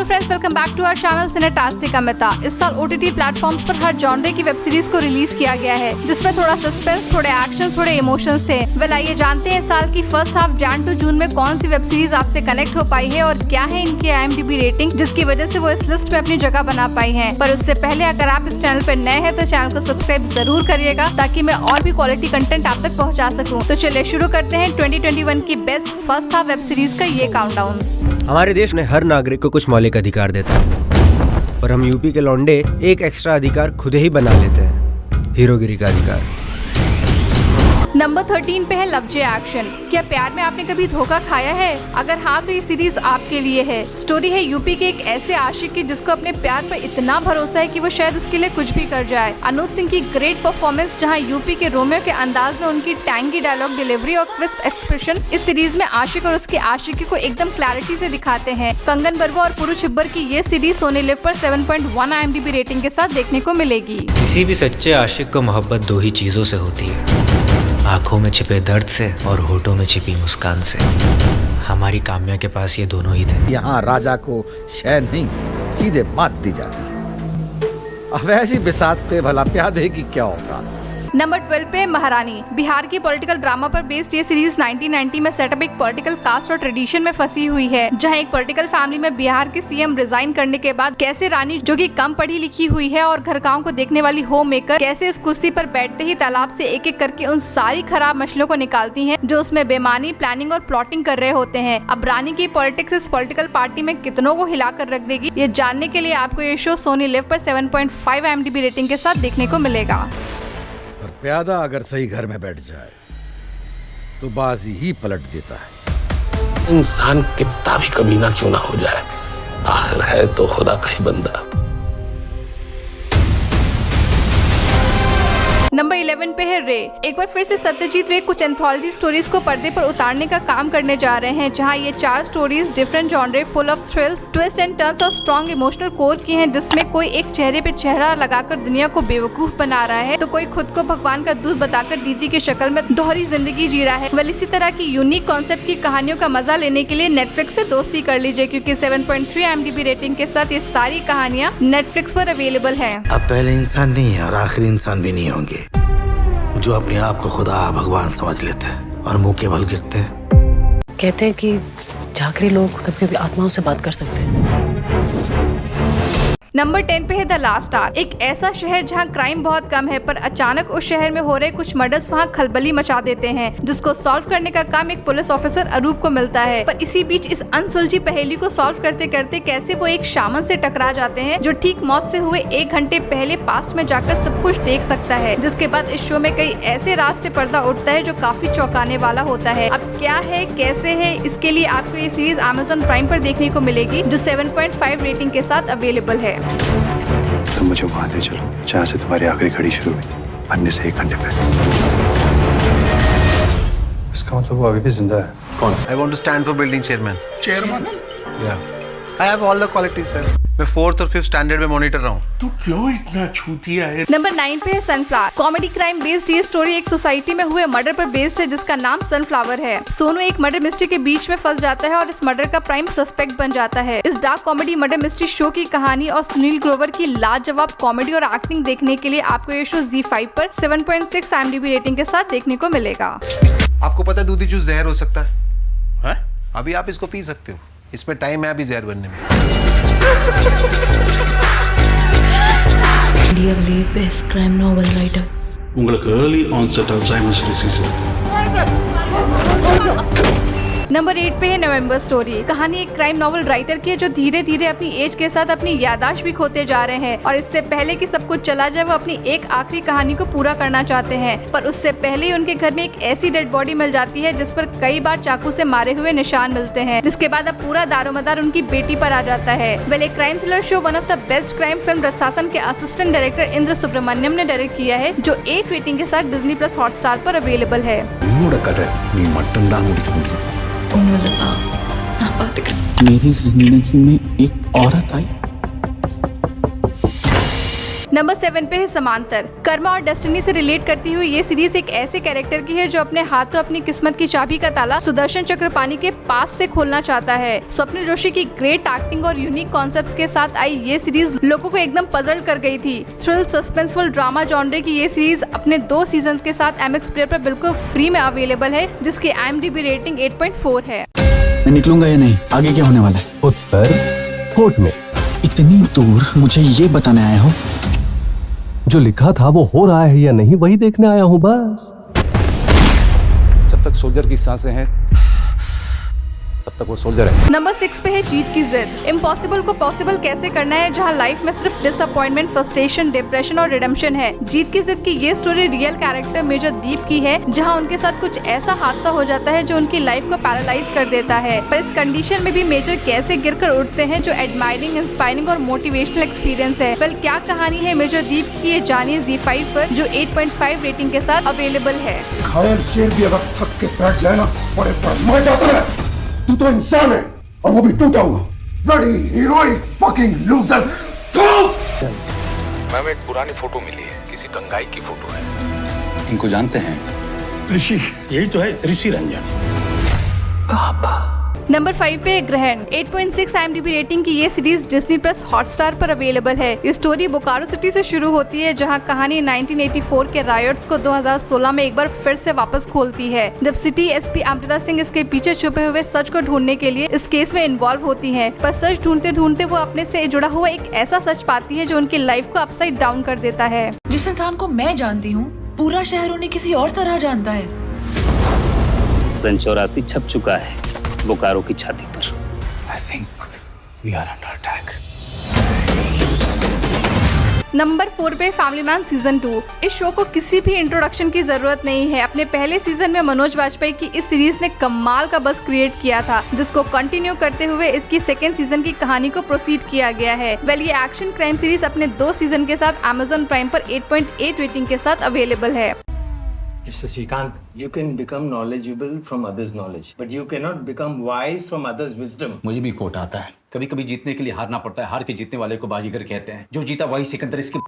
Hello friends, welcome back to our channel Cinetastic Amita. इस साल OTT platforms पर हर जॉनरे की वेब सीरीज को रिलीज किया गया है, जिसमें थोड़ा सस्पेंस, थोड़े एक्शन, थोड़े इमोशंस थे। वेल आइए जानते हैं इस साल की first half Jan to June में कौन सी वेब सीरीज आपसे कनेक्ट हो पाई है और क्या है इनकी IMDb रेटिंग, जिसकी वजह से वो इस लिस्ट में अपनी जगह बना पाई है। पर उससे पहले अगर आप इस चैनल पर नए हैं तो चैनल को सब्सक्राइब जरूर करिएगा, ताकि मैं और भी क्वालिटी कंटेंट आप तक पहुँचा सकूँ। तो चलिए शुरू करते हैं 2021 की best first half web series का ये काउंटडाउन। हमारे देश में हर नागरिक को कुछ मौलिक अधिकार देता है, और हम यूपी के लौंडे एक एक्स्ट्रा अधिकार खुद ही बना लेते हैं, हीरोगिरी का अधिकार। नंबर 13 पे है लव जे एक्शन। क्या प्यार में आपने कभी धोखा खाया है? अगर हाँ तो ये सीरीज आपके लिए है। स्टोरी है यूपी के एक ऐसे आशिक की जिसको अपने प्यार पर इतना भरोसा है कि वो शायद उसके लिए कुछ भी कर जाए। अनुज सिंह की ग्रेट परफॉर्मेंस, जहाँ यूपी के रोमियो के अंदाज में उनकी टैंगी डायलॉग डिलीवरी और क्रिस्प एक्सप्रेशन इस सीरीज में आशिक और उसकी आशिकी को एकदम क्लैरिटी से दिखाते हैं। कंगन बरुआ और पुरु छिब्बर की ये सीरीज सोनी लिव पर 7.1 IMDb रेटिंग के साथ देखने को मिलेगी। किसी भी सच्चे आशिक को मोहब्बत दो ही चीजों से होती है, आंखों में छिपे दर्द से और होठों में छिपी मुस्कान से। हमारी काम्या के पास ये दोनों ही थे। यहाँ राजा को शय नहीं, सीधे मात दी जाती है। अब ऐसी बिसात पे भला प्यादे की क्या होगा। नंबर 12 पे महारानी। बिहार की पॉलिटिकल ड्रामा पर बेस्ड ये सीरीज 1990 में सेटअप एक पॉलिटिकल कास्ट और ट्रेडिशन में फंसी हुई है, जहां एक पॉलिटिकल फैमिली में बिहार के CM रिजाइन करने के बाद कैसे रानी, जो कि कम पढ़ी लिखी हुई है और घर गाँव को देखने वाली होम मेकर, कैसे इस कुर्सी पर बैठते ही तालाब से एक एक करके उन सारी खराब मछलियों को निकालती हैं जो उसमें बेमानी, प्लानिंग और प्लॉटिंग कर रहे होते हैं। अब रानी की पॉलिटिक्स इस पॉलिटिकल पार्टी में कितनों को हिलाकर रख देगी, ये जानने के लिए आपको ये शो सोनी लिव पर 7.5 IMDb रेटिंग के साथ देखने को मिलेगा। पर प्यादा अगर सही घर में बैठ जाए तो बाजी ही पलट देता है। इंसान कितना भी कमीना क्यों ना हो जाए, आखिर है तो खुदा का ही बंदा। नंबर 11 पे है रे। एक बार फिर से सत्यजीत रे कुछ एंथोलॉजी स्टोरीज को पर्दे पर उतारने का काम करने जा रहे हैं, जहां ये 4 stories different genre, full of thrills, twist and turns और स्ट्रॉन्ग इमोशनल कोर की हैं, जिसमें कोई एक चेहरे पे चेहरा लगाकर दुनिया को बेवकूफ बना रहा है, तो कोई खुद को भगवान का दूध बताकर दीदी की शक्ल में दोहरी जिंदगी जी रहा है। वेल इसी तरह की यूनिक कॉन्सेप्ट की कहानियों का मजा लेने के लिए नेटफ्लिक्स से दोस्ती कर लीजिए, क्योंकि 7.3 IMDb रेटिंग के साथ ये सारी कहानियाँ नेटफ्लिक्स पर अवेलेबल है। अब पहले इंसान नहीं है और आखिरी इंसान भी नहीं होंगे जो अपने आप को खुदा भगवान समझ लेते हैं और मुंह के बल गिरते हैं। कहते हैं कि जागरे लोग कभी कभी आत्माओं से बात कर सकते हैं। नंबर 10 पे है द लास्ट आर। एक ऐसा शहर जहां क्राइम बहुत कम है, पर अचानक उस शहर में हो रहे कुछ मर्डर्स वहां खलबली मचा देते हैं, जिसको सॉल्व करने का काम एक पुलिस ऑफिसर अरूप को मिलता है। पर इसी बीच इस अनसुलझी पहेली को सॉल्व करते करते कैसे वो एक शामन से टकरा जाते हैं, जो ठीक मौत से हुए 1 घंटे पहले पास्ट में जाकर सब कुछ देख सकता है। जिसके बाद इस शो में कई ऐसे राज से पर्दा उठता है जो काफी चौंकाने वाला होता है। अब क्या है, कैसे है, इसके लिए आपको ये सीरीज Amazon प्राइम पर देखने को मिलेगी, जो 7.5 रेटिंग के साथ अवेलेबल है। तुम मुझे वहां ले चलो जहाँ से तुम्हारी आखिरी घड़ी शुरू हुई, मरने से 1 घंटे पहले। इसका मतलब वो अभी भी जिंदा है। कौन? I want to stand for building chairman. Chairman? Yeah. I have all the qualities, sir. मैं 4th और 5th स्टैंडर्ड में मॉनिटर रहा हूँ। तू क्यों इतना छूतिया है? नंबर 9 पे है सनफ्लावर। कॉमेडी क्राइम बेस्ड ये स्टोरी एक सोसाइटी में हुए मर्डर पर बेस्ड है, जिसका नाम सनफ्लावर है। सोनू एक मर्डर मिस्ट्री के बीच में फंस जाता है और इस मर्डर का प्राइम सस्पेक्ट बन जाता है। इस dark comedy murder mystery show की कहानी और सुनील ग्रोवर की लाजवाब कॉमेडी और एक्टिंग देखने के लिए आपको ये शो ZEE5 पर 7.6 IMDb रेटिंग के साथ देखने को मिलेगा। आपको पता है दूधी जूस जहर हो सकता है? अभी आप इसको पी सकते हो, इसमें टाइम है अभी जहर बनने में। இந்தியாவிலே பெஸ்ட் கிரைம் நாவல் ரைட்டர் உங்களுக்கு early onset Alzheimer's disease இருக்கு। नंबर 8 पे है नवंबर स्टोरी। कहानी एक क्राइम नॉवल राइटर की है, जो धीरे धीरे अपनी एज के साथ अपनी याददाश्त भी खोते जा रहे हैं, और इससे पहले कि सब कुछ चला जाए वो अपनी एक आखिरी कहानी को पूरा करना चाहते हैं। पर उससे पहले ही उनके घर में एक ऐसी डेड बॉडी मिल जाती है जिस पर कई बार चाकू से मारे हुए निशान मिलते हैं, जिसके बाद अब पूरा दारोमदार उनकी बेटी पर आ जाता है। वेल एक crime thriller show one of the best crime film Ratsasan के असिस्टेंट डायरेक्टर इंद्र सुब्रमण्यम ने डायरेक्ट किया है, जो 8 रेटिंग के साथ Disney+ हॉटस्टार पर अवेलेबल है। ஒன்றும் இல்லைப்பா, நான் பார்த்துக்கிறேன்। मेरी जिंदगी में एक औरत आई नंबर 7 पे है समांतर। कर्मा और डेस्टिनी से रिलेट करती हुई ये सीरीज एक ऐसे कैरेक्टर की है जो अपने हाथों अपनी किस्मत की चाबी का ताला सुदर्शन चक्रपाणी के पास से खोलना चाहता है। स्वप्निल जोशी की ग्रेट एक्टिंग और यूनिक कॉन्सेप्ट्स के साथ आई ये सीरीज लोगों को एकदम पजल कर गई थी। थ्रिल सस्पेंसफुल ड्रामा जॉनरे की ये सीरीज अपने 2 सीजन के साथ MX प्लेयर पर बिल्कुल फ्री में अवेलेबल है, जिसकी IMDb रेटिंग 8.4 है। मैं निकलूंगा या नहीं? आगे क्या होने वाला है? उत्तर कोर्ट में। इतनी दूर मुझे ये बताने आए हो? जो लिखा था वो हो रहा है या नहीं वही देखने आया हूँ बस। जब तक सोल्जर की सांसें हैं तब तक वो सोल्जर है। नंबर 6 पे है जीत की जिद। इम्पॉसिबल को पॉसिबल कैसे करना है, जहां लाइफ में सिर्फ डिसअपॉइंटमेंट, फ्रस्ट्रेशन, डिप्रेशन और रिडेम्पशन है। जीत की जिद की ये स्टोरी रियल कैरेक्टर मेजर दीप की है, जहां उनके साथ कुछ ऐसा हादसा हो जाता है जो उनकी लाइफ को पैरालाइज कर देता है। पर इस कंडीशन में भी मेजर कैसे गिरकर उठते हैं, जो एडमायरिंग, इंस्पायरिंग और मोटिवेशनल एक्सपीरियंस है। वेल, क्या कहानी है मेजर दीप की, ये जानिए ZEE5 पर, जो 8.5 रेटिंग के साथ अवेलेबल है। घायल शेर भी अगर थक के बैठ जाए ना, बड़े पर मर जाता है। तू तो इंसान है और वो भी टूटा हुआ। Bloody heroic fucking loser. Ma'am, एक पुरानी फोटो मिली है, किसी गंगाई की फोटो है। इनको जानते हैं? ऋषि, यही तो है ऋषि रंजन। नंबर 5 पे ग्रहण। 8.6 IMDb रेटिंग की ये सीरीज Disney+ हॉटस्टार पर अवेलेबल है। ये स्टोरी बोकारो सिटी से शुरू होती है, जहां कहानी 1984 के रायट्स को 2016 में एक बार फिर से वापस खोलती है, जब सिटी SP अमृता सिंह इसके पीछे छुपे हुए सच को ढूंढने के लिए इस केस में इन्वॉल्व होती है। पर सच ढूंढते ढूंढते वो अपने से जुड़ा हुआ एक ऐसा सच पाती है जो उनकी लाइफ को अपसाइड डाउन कर देता है। जिस इंसान को मैं जानती हूँ, पूरा शहर उन्हें किसी और तरह जानता है। सन 84 छप चुका है बोकारो की छाती पर। I think we are under attack. Number 4 पे फैमिली मैन सीजन 2। इस शो को किसी भी इंट्रोडक्शन की जरूरत नहीं है। अपने पहले सीजन में मनोज वाजपेयी की इस सीरीज ने कमाल का बस क्रिएट किया था, जिसको कंटिन्यू करते हुए इसकी सेकेंड सीजन की कहानी को प्रोसीड किया गया है। वेल, ये एक्शन क्राइम सीरीज अपने 2 सीजन के साथ Amazon प्राइम पर 8.8 रेटिंग के साथ अवेलेबल है। Mr. Srikanth, you can become knowledgeable from others' knowledge, but you cannot become wise from others' wisdom. मुझे भी कोट आता है, कभी कभी जीतने के लिए हारना पड़ता है, हार के जीतने वाले को बाजीगर कहते हैं, जो जीता वही सिकंदर। इसके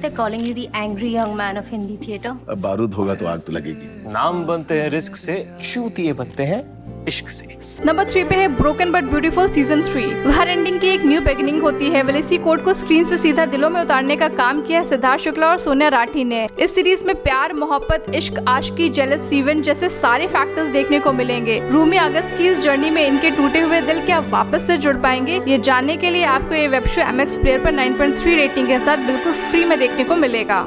They're calling you the angry young man of Hindi theatre. अब बारूद होगा तो आग तो लगेगी। नाम बनते हैं रिस्क से, चूतिए बनते हैं इश्क से। नंबर 3 पे है broken but beautiful season 3। Her ending की एक न्यू बिगिनिंग होती है। वेल, इसी कोड को स्क्रीन से सीधा दिलों में उतारने का काम किया है सिद्धार्थ शुक्ला और सोनिया राठी ने। इस सीरीज में प्यार, मोहब्बत, इश्क, आशिकी, जेलस, रिवेंज जैसे सारे फैक्टर्स देखने को मिलेंगे। रूमी अगस्त की इस जर्नी में इनके टूटे हुए दिल क्या वापस से जुड़ पाएंगे, ये जानने के लिए आपको ये वेब शो MX प्लेयर पर 9.3 रेटिंग के साथ बिल्कुल फ्री में देखने को मिलेगा।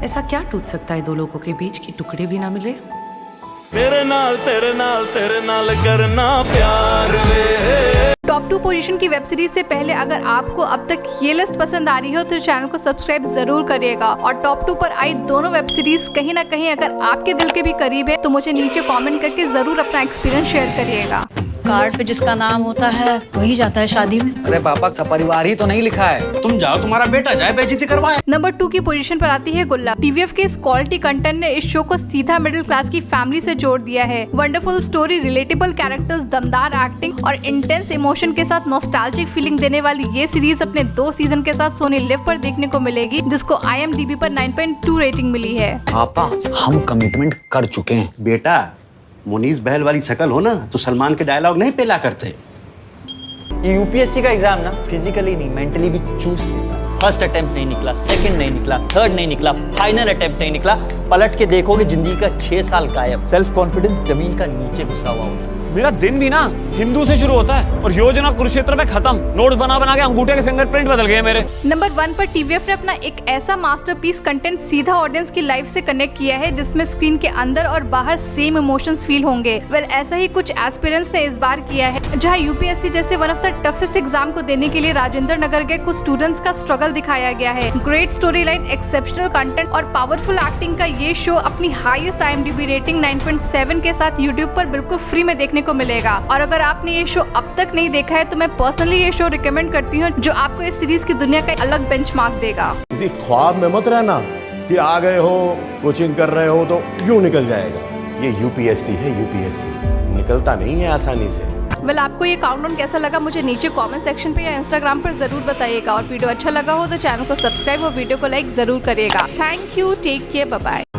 ऐसा क्या टूट सकता है दो लोगों के बीच की टुकड़े भी ना मिले? तेरे नाल करना प्यार वे। टॉप 2 पोजीशन की वेब सीरीज से पहले अगर आपको अब तक ये लिस्ट पसंद आ रही हो तो चैनल को सब्सक्राइब जरूर करिएगा। और टॉप 2 पर आई दोनों वेब सीरीज कहीं ना कहीं अगर आपके दिल के भी करीब है तो मुझे नीचे कमेंट करके जरूर अपना एक्सपीरियंस शेयर करिएगा। कार्ड पे जिसका नाम होता है वही जाता है शादी में। अरे पापा, सपरिवार ही तो नहीं लिखा है। तुम जाओ, तुम्हारा बेटा जाए बेइज्जती करवाए। नंबर 2 की पोजीशन पर आती है गुल्ला। TVF के इस क्वालिटी कंटेंट ने इस शो को सीधा मिडिल क्लास की फैमिली से जोड़ दिया है। वंडरफुल स्टोरी, रिलेटेबल कैरेक्टर्स, दमदार एक्टिंग और इंटेंस इमोशन के साथ नॉस्टैल्जिक फीलिंग देने वाली ये सीरीज अपने 2 सीजन के साथ सोनी लिव पर देखने को मिलेगी, जिसको IMDb पर 9.2 रेटिंग मिली है। पापा, हम कमिटमेंट कर चुके हैं। बेटा, मुनीस बहल वाली शकल हो ना तो सलमान के डायलॉग नहीं पेला करते। ये UPSC का एग्जाम ना फिजिकली नहीं मेंटली भी चूस लेता। फर्स्ट अटेम्प्ट नहीं निकला, सेकंड नहीं निकला, थर्ड नहीं निकला, फाइनल अटेम्प्ट नहीं निकला। पलट के देखोगे जिंदगी का 6 साल गायब। सेल्फ कॉन्फिडेंस जमीन का नीचे घुसा हुआ होता है। मेरा दिन भी ना हिंदू से शुरू होता है और योजना कुरुक्षेत्र में खत्म। नोट्स बना बना के अंगूठे के फिंगरप्रिंट बदल गए मेरे। नंबर 1 पर TVF ने अपना एक ऐसा मास्टरपीस कंटेंट सीधा ऑडियंस की लाइफ से कनेक्ट किया है, जिसमें स्क्रीन के अंदर और बाहर सेम इमोशंस फील होंगे। वेल, ऐसा ही कुछ एस्पिरेंट्स ने इस बार किया है, जहां UPSC जैसे one of the toughest exam को देने के लिए राजेंद्र नगर के कुछ स्टूडेंट्स का स्ट्रगल दिखाया गया है। Great story line, exceptional content और पावरफुल एक्टिंग का ये शो अपनी हाईएस्ट IMDb रेटिंग 9.7 के साथ YouTube पर बिल्कुल फ्री में देखने को मिलेगा। और अगर आपने ये शो अब तक नहीं देखा है तो मैं पर्सनली ये शो रिकमेंड करती हूँ, जो आपको इस सीरीज की दुनिया का अलग बेंचमार्क देगा। किसी ख्वाब में मत रहना कि आ गए हो, कोचिंग कर रहे हो तो यूं निकल जाएगा। ये UPSC है, UPSC निकलता नहीं है आसानी से। वेल आपको ये काउंटडाउन कैसा लगा मुझे नीचे कमेंट सेक्शन पे या इंस्टाग्राम पर जरूर बताइएगा और वीडियो अच्छा लगा हो तो चैनल को सब्सक्राइब और वीडियो को लाइक जरूर करिएगा। Thank you, take care, bye bye.